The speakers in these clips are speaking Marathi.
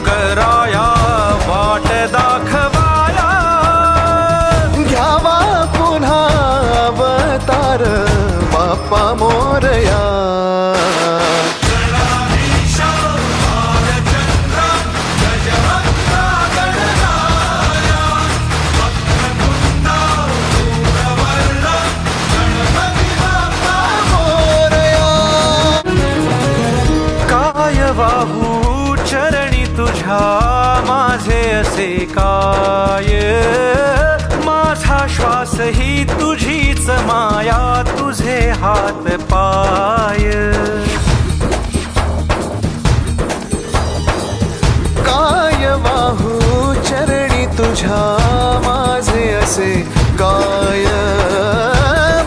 कराया वाट दाखवाया, घ्यावा पुन्हा अवतार बाप्पा मोरया. वाहू चरणी तुझ्या माझे असे काय, माझा श्वास ही तुझीच माया, तुझे हात पाय. काय वाहू चरणी तुझ्या माझे असे काय,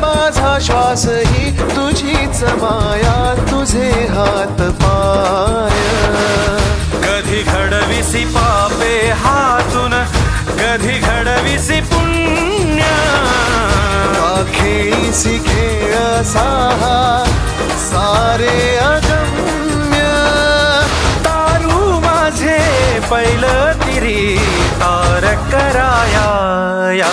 माझा श्वास ही तुझीच माया, तुझे हात पाय. कधी घडविसी पापे हातून, कधी घडविसी पुण्य, खेळीसी खेळ साहा सारे अगम्य. तारू माझे पहिलं तिरी तार कराया या.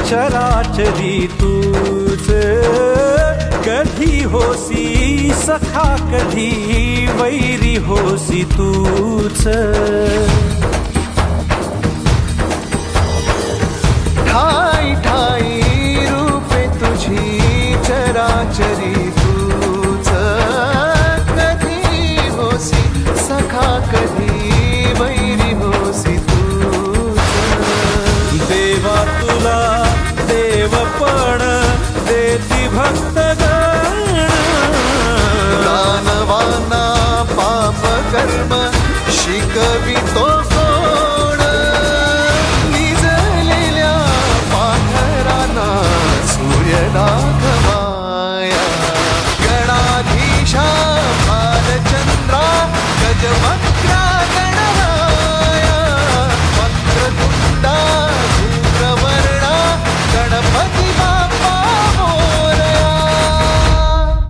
चराचरी तूच, कधी होसी सखा कधी वैरी होसी तूच. ठाई ठाई रूपे तुझी चराचरी तूच, कधी होसी सखा कधी